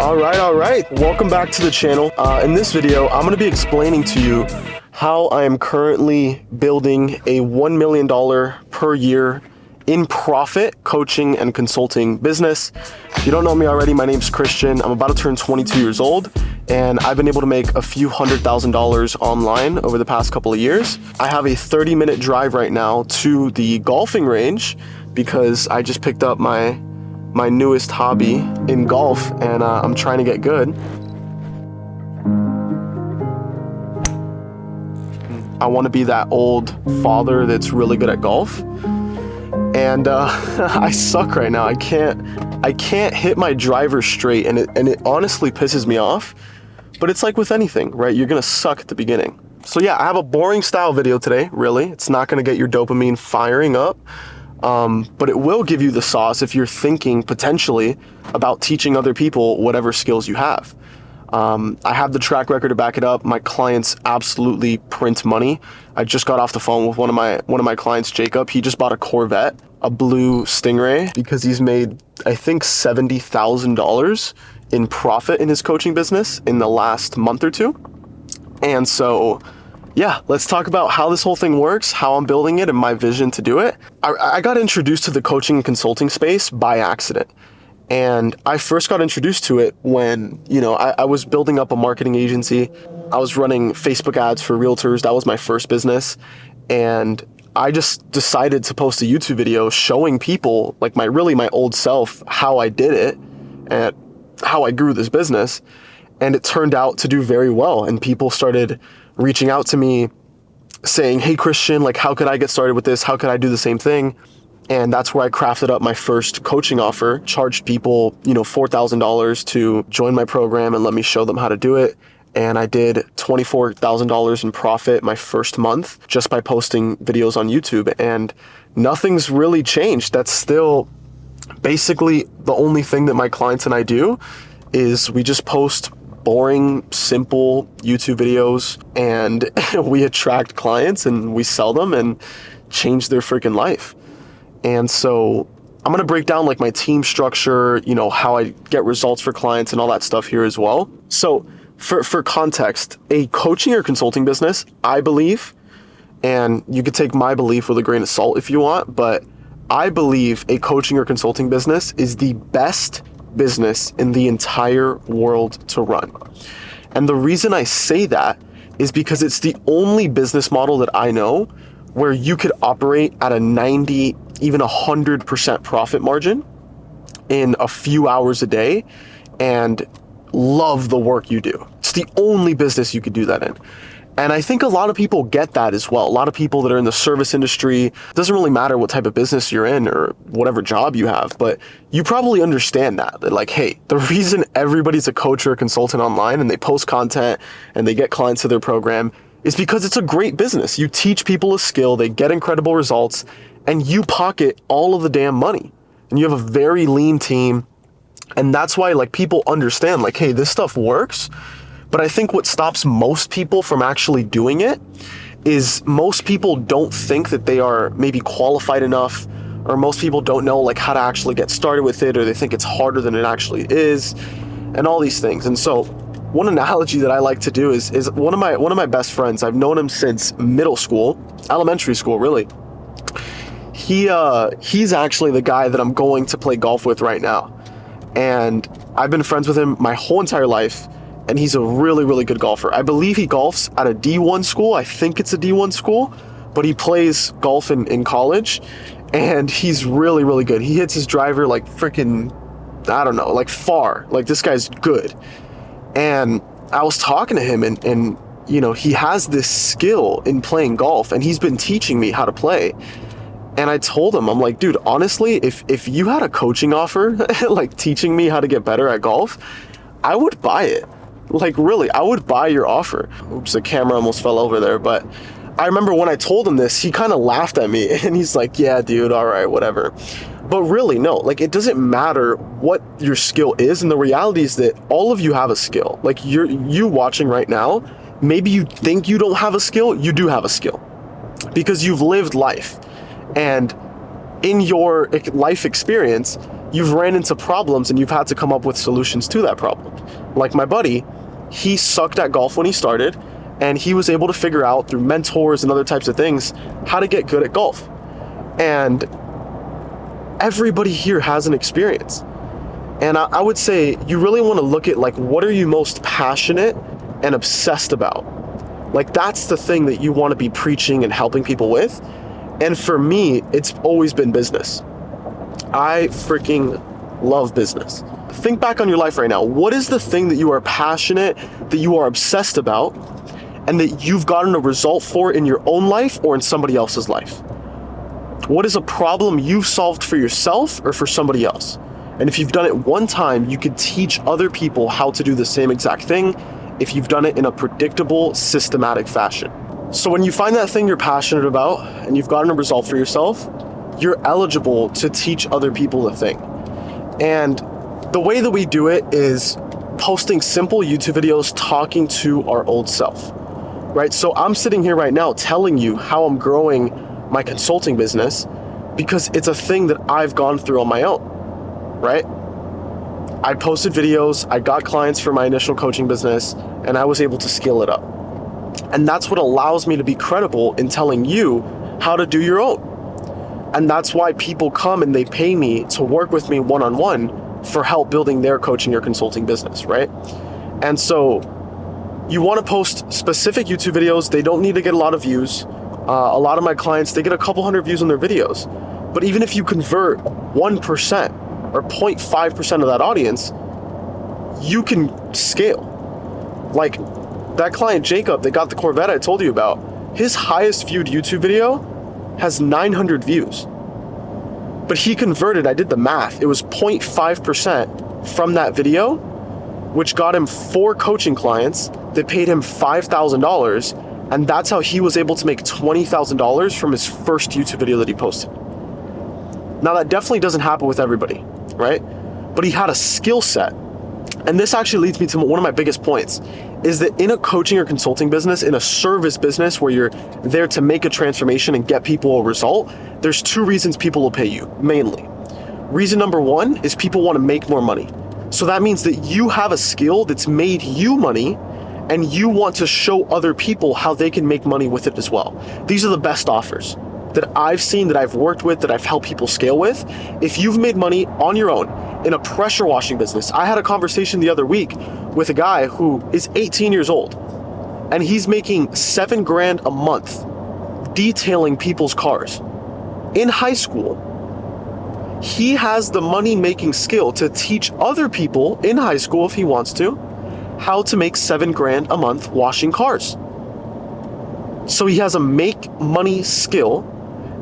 All right. Welcome back to the channel. In this video, I'm going to be explaining to you how I am currently building a $1 million per year in profit coaching and consulting business. If you don't know me already, my name's Christian. I'm about to turn 22 years old, and I've been able to make a few $100,000 online over the past couple of years. I have a 30-minute drive right now to the golfing range because I just picked up my newest hobby in golf, and I'm trying to get good. I want to be that old father that's really good at golf, and I suck right now. I can't hit my driver straight, and it honestly pisses me off. But it's like with anything, right? You're gonna suck at the beginning. So yeah, I have a boring style video today. Really, it's not gonna get your dopamine firing up. But it will give you the sauce if you're thinking potentially about teaching other people whatever skills you have. I have the track record to back it up. My clients absolutely print money. I just got off the phone with one of my clients, Jacob. He just bought a Corvette, a blue Stingray, because he's made, I think, $70,000 in profit in his coaching business in the last month or two. And so yeah, let's talk about how this whole thing works, how I'm building it, and my vision to do it. I got introduced to the coaching and consulting space by accident. And I first got introduced to it when, I was building up a marketing agency. I was running Facebook ads for realtors. That was my first business. And I just decided to post a YouTube video showing people, like my old self, how I did it and how I grew this business. And it turned out to do very well. And people started reaching out to me saying, hey, Christian, like, how could I get started with this? How could I do the same thing? And that's where I crafted up my first coaching offer, charged people, $4,000 to join my program and let me show them how to do it. And I did $24,000 in profit my first month just by posting videos on YouTube. And nothing's really changed. That's still basically the only thing that my clients and I do is we just post boring, simple YouTube videos, and we attract clients and we sell them and change their freaking life. And so I'm going to break down like my team structure, how I get results for clients and all that stuff here as well. So for context, a coaching or consulting business, I believe, and you could take my belief with a grain of salt if you want, but I believe a coaching or consulting business is the best business in the entire world to run. And the reason I say that is because it's the only business model that I know where you could operate at a 90, even 100% profit margin in a few hours a day and love the work you do. It's the only business you could do that in. And I think a lot of people get that as well. A lot of people that are in the service industry, it doesn't really matter what type of business you're in or whatever job you have, but you probably understand that like, hey, the reason everybody's a coach or a consultant online and they post content and they get clients to their program is because it's a great business. You teach people a skill, they get incredible results, and you pocket all of the damn money. And you have a very lean team. And that's why like people understand like, hey, this stuff works. But I think what stops most people from actually doing it is most people don't think that they are maybe qualified enough, or most people don't know like how to actually get started with it, or they think it's harder than it actually is, and all these things. And so one analogy that I like to do is one of my best friends. I've known him since middle school, elementary school, really. He's actually the guy that I'm going to play golf with right now. And I've been friends with him my whole entire life. And he's a really, really good golfer. I believe he golfs at a D1 school. I think it's a D1 school, but he plays golf in college, and he's really, really good. He hits his driver like freaking, I don't know, like far. Like this guy's good. And I was talking to him and he has this skill in playing golf, and he's been teaching me how to play. And I told him, I'm like, dude, honestly, if you had a coaching offer, like teaching me how to get better at golf, I would buy it. Like really, I would buy your offer. Oops, the camera almost fell over there. But I remember when I told him this, he kind of laughed at me and he's like, yeah, dude, all right, whatever. But really, no, like it doesn't matter what your skill is. And the reality is that all of you have a skill. Like you watching right now, maybe you think you don't have a skill, you do have a skill because you've lived life. And in your life experience, you've ran into problems and you've had to come up with solutions to that problem. Like my buddy, he sucked at golf when he started, and he was able to figure out through mentors and other types of things how to get good at golf. And everybody here has an experience. And I would say you really want to look at, like, what are you most passionate and obsessed about? Like, that's the thing that you want to be preaching and helping people with. And for me, it's always been business. I freaking love business. Think back on your life right now. What is the thing that you are passionate, that you are obsessed about, and that you've gotten a result for in your own life or in somebody else's life? What is a problem you've solved for yourself or for somebody else? And if you've done it one time, you could teach other people how to do the same exact thing if you've done it in a predictable, systematic fashion. So when you find that thing you're passionate about and you've gotten a result for yourself, you're eligible to teach other people the thing. And the way that we do it is posting simple YouTube videos talking to our old self, right? So I'm sitting here right now telling you how I'm growing my consulting business because it's a thing that I've gone through on my own, right? I posted videos, I got clients for my initial coaching business, and I was able to scale it up. And that's what allows me to be credible in telling you how to do your own. And that's why people come and they pay me to work with me one-on-one for help building their coaching or consulting business, right? And so you want to post specific YouTube videos. They don't need to get a lot of views. A lot of my clients, they get a couple hundred views on their videos. But even if you convert 1% or 0.5% of that audience, you can scale. Like that client, Jacob, that got the Corvette I told you about, his highest viewed YouTube video has 900 views. But he converted, I did the math, it was 0.5% from that video, which got him 4 coaching clients that paid him $5,000. And that's how he was able to make $20,000 from his first YouTube video that he posted. Now that definitely doesn't happen with everybody, right? But he had a skill set. And this actually leads me to one of my biggest points, is that in a coaching or consulting business, in a service business where you're there to make a transformation and get people a result, there's 2 reasons people will pay you, mainly. Reason number 1 is people want to make more money. So that means that you have a skill that's made you money, and you want to show other people how they can make money with it as well. These are the best offers that I've seen, that I've worked with, that I've helped people scale with. If you've made money on your own in a pressure washing business, I had a conversation the other week with a guy who is 18 years old and he's making $7,000 a month detailing people's cars in high school. He has the money making skill to teach other people in high school, if he wants to, how to make $7,000 a month washing cars. So he has a make money skill,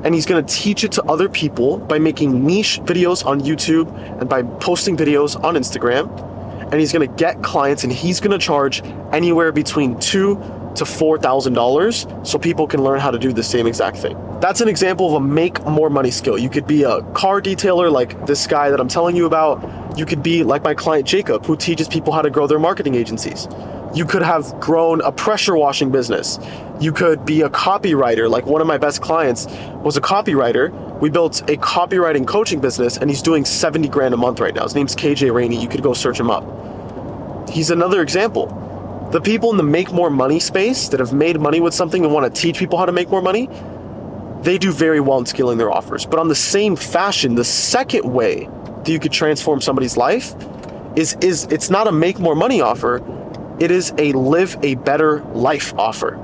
and he's gonna teach it to other people by making niche videos on YouTube and by posting videos on Instagram. And he's gonna get clients, and he's gonna charge anywhere between $2,000 to $4,000 so people can learn how to do the same exact thing. That's an example of a make more money skill. You could be a car detailer like this guy that I'm telling you about. You could be like my client Jacob, who teaches people how to grow their marketing agencies. You could have grown a pressure washing business. You could be a copywriter. Like one of my best clients was a copywriter. We built a copywriting coaching business, and he's doing $70,000 a month right now. His name's KJ Rainey. You could go search him up. He's another example. The people in the make more money space that have made money with something and want to teach people how to make more money, they do very well in scaling their offers. But on the same fashion, the second way that you could transform somebody's life is it's not a make more money offer, it is a live a better life offer.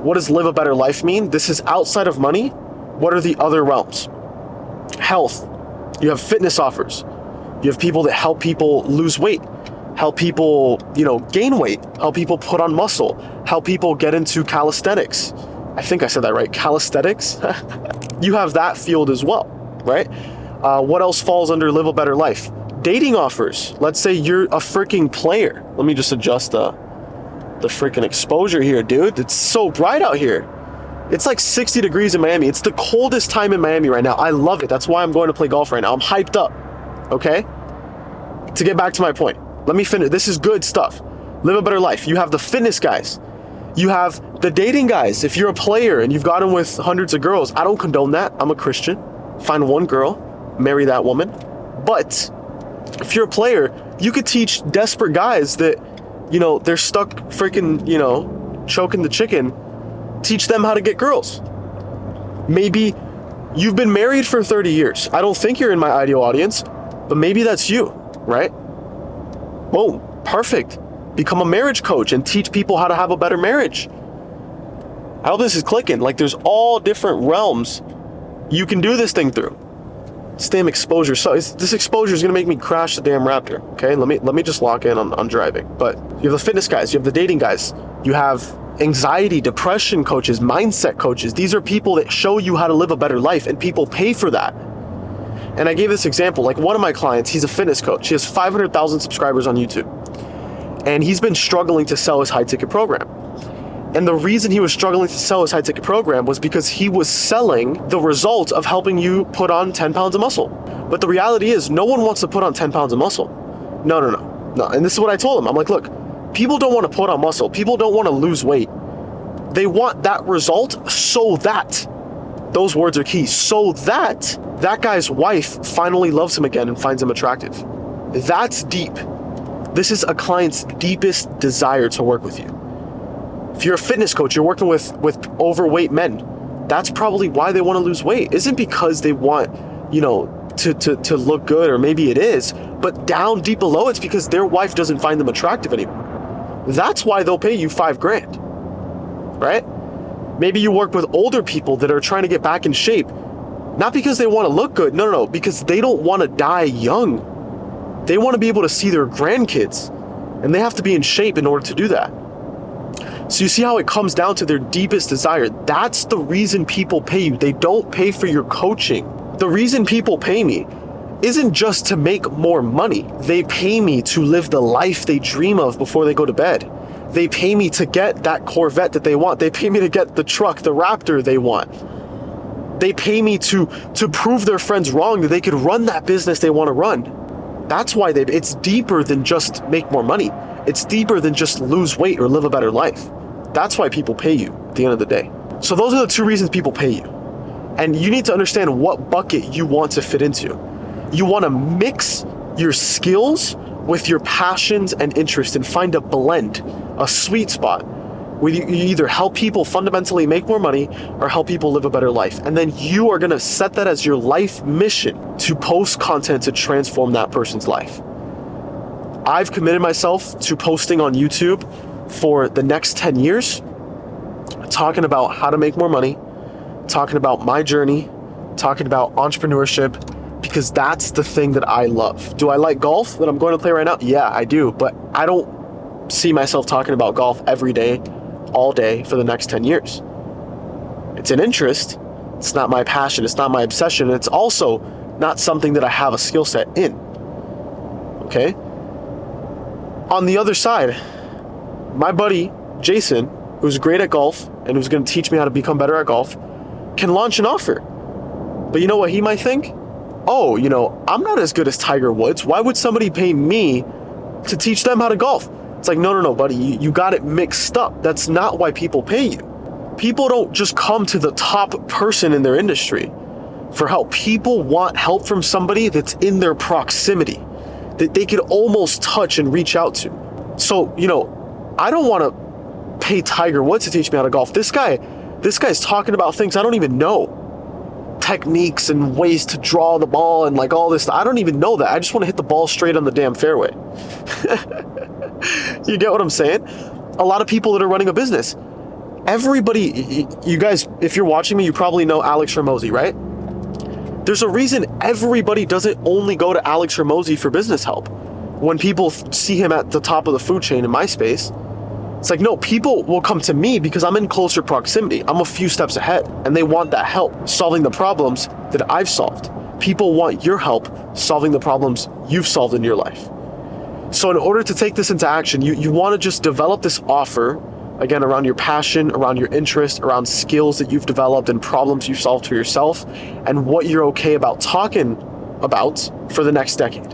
What does live a better life mean? This is outside of money. What are the other realms? Health. You have fitness offers. You have people that help people lose weight, help people, gain weight, help people put on muscle, help people get into calisthenics. I think I said that right, calisthenics. You have that field as well, right? What else falls under live a better life? Dating offers. Let's say you're a freaking player. Let me just adjust the freaking exposure here, dude. It's so bright out here. It's like 60 degrees in Miami. It's the coldest time in Miami right now. I love it. That's why I'm going to play golf right now. I'm hyped up, okay? To get back to my point, let me finish. This is good stuff. Live a better life. You have the fitness guys. You have the dating guys. If you're a player and you've gotten with hundreds of girls, I don't condone that. I'm a Christian. Find one girl, marry that woman, But if you're a player, you could teach desperate guys that, they're stuck freaking, choking the chicken. Teach them how to get girls. Maybe you've been married for 30 years. I don't think you're in my ideal audience, but maybe that's you, right? Boom, perfect. Become a marriage coach and teach people how to have a better marriage. I hope this is clicking. Like, there's all different realms you can do this thing through. This damn exposure. So this exposure is gonna make me crash the damn Raptor. Okay, let me just lock in on driving. But you have the fitness guys, you have the dating guys, you have anxiety, depression coaches, mindset coaches. These are people that show you how to live a better life, and people pay for that. And I gave this example, like one of my clients, he's a fitness coach. He has 500,000 subscribers on YouTube. And he's been struggling to sell his high ticket program. And the reason he was struggling to sell his high ticket program was because he was selling the result of helping you put on 10 pounds of muscle. But the reality is, no one wants to put on 10 pounds of muscle. No. And this is what I told him. I'm like, look, people don't want to put on muscle. People don't want to lose weight. They want that result so that, those words are key, so that guy's wife finally loves him again and finds him attractive. That's deep. This is a client's deepest desire to work with you. If you're a fitness coach, you're working with overweight men. That's probably why they want to lose weight. Isn't because they want, to look good, or maybe it is, but down deep below, it's because their wife doesn't find them attractive anymore. That's why they'll pay you $5,000, right? Maybe you work with older people that are trying to get back in shape, not because they want to look good. No, because they don't want to die young. They want to be able to see their grandkids, and they have to be in shape in order to do that. So you see how it comes down to their deepest desire. That's the reason people pay you. They don't pay for your coaching. The reason people pay me isn't just to make more money. They pay me to live the life they dream of before they go to bed. They pay me to get that Corvette that they want. They pay me to get the truck, the Raptor they want. They pay me to prove their friends wrong, that they could run that business they want to run. That's why it's deeper than just make more money. It's deeper than just lose weight or live a better life. That's why people pay you at the end of the day. So those are the two reasons people pay you. And you need to understand what bucket you want to fit into. You want to mix your skills with your passions and interests and find a blend, a sweet spot, where you either help people fundamentally make more money or help people live a better life. And then you are going to set that as your life mission to post content to transform that person's life. I've committed myself to posting on YouTube for the next 10 years, talking about how to make more money, talking about my journey, talking about entrepreneurship, because that's the thing that I love. Do I like golf that I'm going to play right now? Yeah, I do, but I don't see myself talking about golf every day, all day for the next 10 years. It's an interest. It's not my passion. It's not my obsession. It's also not something that I have a skill set in. Okay? On the other side, my buddy, Jason, who's great at golf and who's going to teach me how to become better at golf, can launch an offer. But you know what he might think? Oh, I'm not as good as Tiger Woods. Why would somebody pay me to teach them how to golf? It's like, no, buddy, you got it mixed up. That's not why people pay you. People don't just come to the top person in their industry for help. People want help from somebody that's in their proximity, that they could almost touch and reach out to. So, I don't want to pay Tiger Woods to teach me how to golf. This guy's talking about things I don't even know. Techniques and ways to draw the ball and like all this. I don't even know that. I just want to hit the ball straight on the damn fairway. You get what I'm saying? A lot of people that are running a business. Everybody, you guys, if you're watching me, you probably know Alex Hormozi, right? There's a reason everybody doesn't only go to Alex Hormozi for business help. When people see him at the top of the food chain in my space, it's like, no, people will come to me because I'm in closer proximity. I'm a few steps ahead, and they want that help solving the problems that I've solved. People want your help solving the problems you've solved in your life. So in order to take this into action, you want to just develop this offer, again, around your passion, around your interest, around skills that you've developed and problems you've solved for yourself, and what you're okay about talking about for the next decade.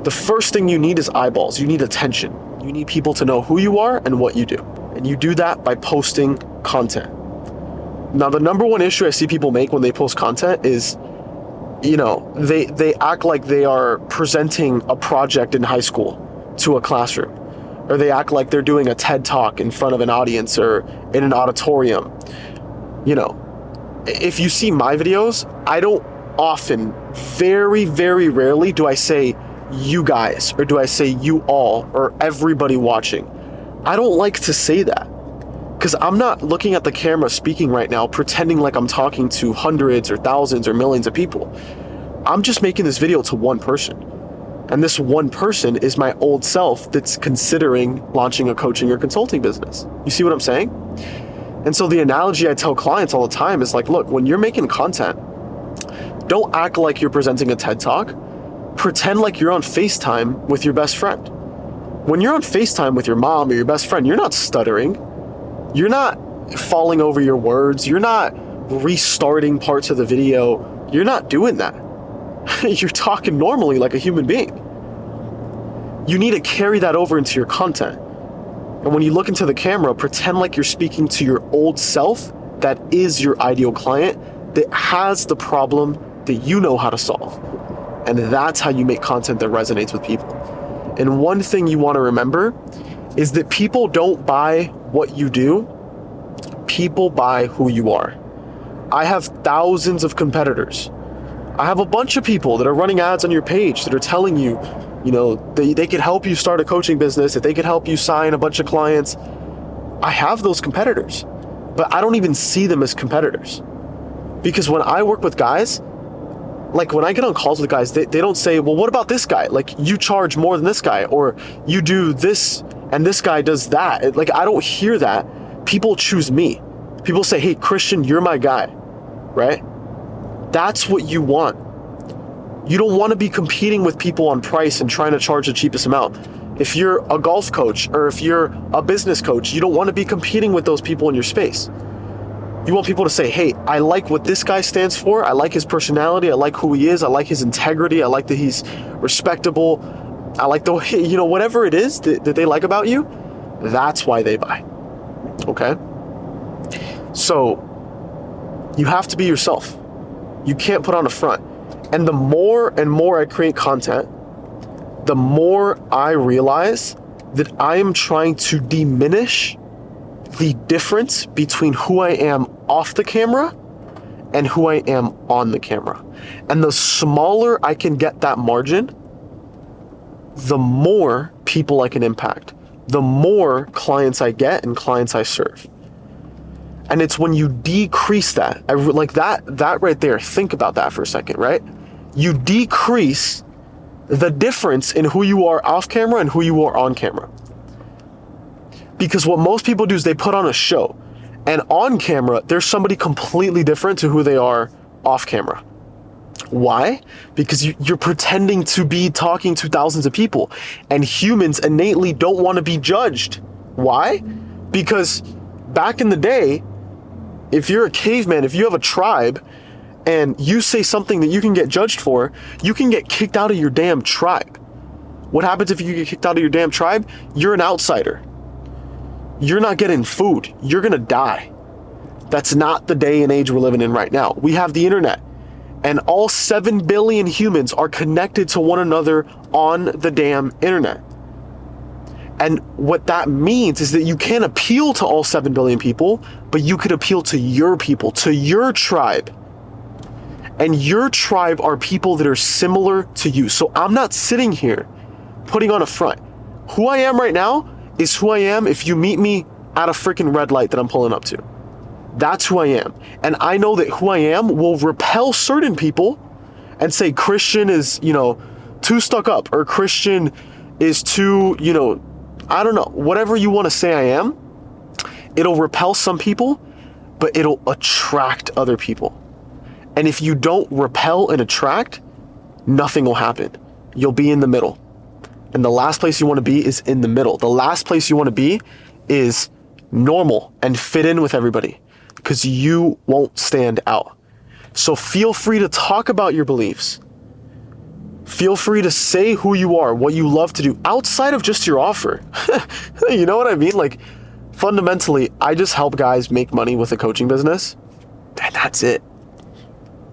The first thing you need is eyeballs. You need attention. You need people to know who you are and what you do. And you do that by posting content. Now, the number one issue I see people make when they post content is they act like they are presenting a project in high school to a classroom, or they act like they're doing a TED Talk in front of an audience or in an auditorium. If you see my videos, I don't often, very, very rarely do I say you guys, or do I say you all, or everybody watching. I don't like to say that, because I'm not looking at the camera speaking right now pretending like I'm talking to hundreds or thousands or millions of people. I'm just making this video to one person. And this one person is my old self that's considering launching a coaching or consulting business. You see what I'm saying? And so the analogy I tell clients all the time is like, look, when you're making content, don't act like you're presenting a TED Talk. Pretend like you're on FaceTime with your best friend. When you're on FaceTime with your mom or your best friend, you're not stuttering. You're not falling over your words. You're not restarting parts of the video. You're not doing that. You're talking normally like a human being. You need to carry that over into your content. And when you look into the camera, pretend like you're speaking to your old self that is your ideal client, that has the problem that you know how to solve. And that's how you make content that resonates with people. And one thing you want to remember is that people don't buy what you do, people buy who you are. I have thousands of competitors. I have a bunch of people that are running ads on your page that are telling you, they could help you start a coaching business, that they could help you sign a bunch of clients. I have those competitors, but I don't even see them as competitors. Because when I work with guys, like when I get on calls with guys, they don't say, well, what about this guy? Like, you charge more than this guy, or you do this and this guy does that. Like, I don't hear that. People choose me. People say, hey, Christian, you're my guy, right? That's what you want. You don't want to be competing with people on price and trying to charge the cheapest amount. If you're a golf coach or if you're a business coach, you don't want to be competing with those people in your space. You want people to say, hey, I like what this guy stands for. I like his personality. I like who he is. I like his integrity. I like that he's respectable. I like the way, whatever it is that they like about you, that's why they buy. Okay? So you have to be yourself. You can't put on a front. And the more and more I create content, the more I realize that I am trying to diminish the difference between who I am off the camera and who I am on the camera. And the smaller I can get that margin, the more people I can impact, the more clients I get and clients I serve. And it's when you decrease that, like that right there, think about that for a second, right? You decrease the difference in who you are off camera and who you are on camera. Because what most people do is they put on a show, and on camera, there's somebody completely different to who they are off camera. Why? Because you're pretending to be talking to thousands of people, and humans innately don't want to be judged. Why? Because back in the day, if you're a caveman, if you have a tribe, and you say something that you can get judged for, you can get kicked out of your damn tribe. What happens if you get kicked out of your damn tribe? You're an outsider. You're not getting food. You're gonna die. That's not the day and age we're living in right now. We have the internet, and all 7 billion humans are connected to one another on the damn internet. And what that means is that you can't appeal to all 7 billion people, but you could appeal to your people, to your tribe. And your tribe are people that are similar to you. So I'm not sitting here putting on a front. Who I am right now is who I am if you meet me at a freaking red light that I'm pulling up to. That's who I am. And I know that who I am will repel certain people and say Christian is, too stuck up, or Christian is too, I don't know, whatever you want to say I am. It'll repel some people, but it'll attract other people. And if you don't repel and attract, nothing will happen. You'll be in the middle. And the last place you want to be is in the middle. The last place you want to be is normal and fit in with everybody, because you won't stand out. So feel free to talk about your beliefs. Feel free to say who you are, what you love to do outside of just your offer. You know what I mean? Like, fundamentally, I just help guys make money with a coaching business, and that's it.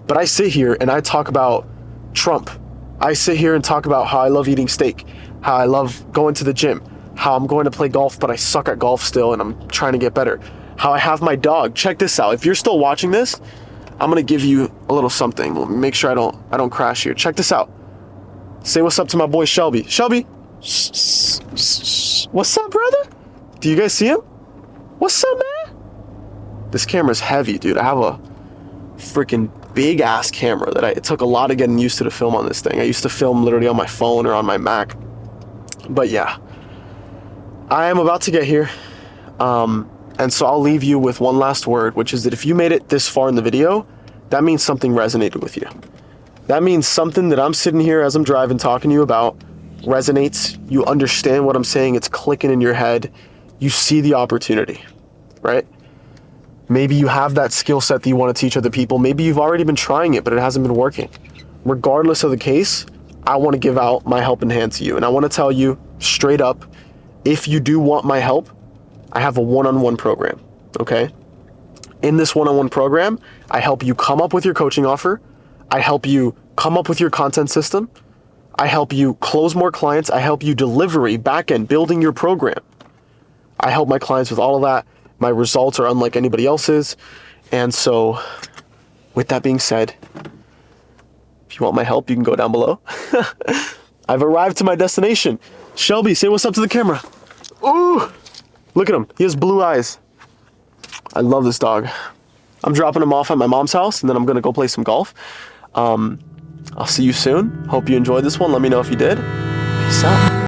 But I sit here and I talk about Trump. I sit here and talk about how I love eating steak, how I love going to the gym, how I'm going to play golf, but I suck at golf still and I'm trying to get better. How I have my dog. Check this out. If you're still watching this, I'm gonna give you a little something. Make sure I don't crash here. Check this out. Say what's up to my boy Shelby. Shelby, what's up, brother? Do you guys see him? What's up, man? This camera's heavy, dude. I have a freaking big ass camera that it took a lot of getting used to film on this thing. I used to film literally on my phone or on my Mac. But yeah, I am about to get here. And so I'll leave you with one last word, which is that if you made it this far in the video, that means something resonated with you. That means something that I'm sitting here as I'm driving talking to you about resonates. You understand what I'm saying. It's clicking in your head. You see the opportunity, right? Maybe you have that skill set that you want to teach other people. Maybe you've already been trying it, but it hasn't been working. Regardless of the case, I want to give out my helping hand to you. And I want to tell you straight up, if you do want my help, I have a one-on-one program, okay? In this one-on-one program, I help you come up with your coaching offer. I help you come up with your content system. I help you close more clients. I help you delivery, backend, building your program. I help my clients with all of that. My results are unlike anybody else's. And so with that being said, if you want my help, you can go down below. I've arrived to my destination. Shelby, say what's up to the camera. Ooh, look at him. He has blue eyes. I love this dog. I'm dropping him off at my mom's house and then I'm gonna go play some golf. I'll see you soon. Hope you enjoyed this one. Let me know if you did. Peace out.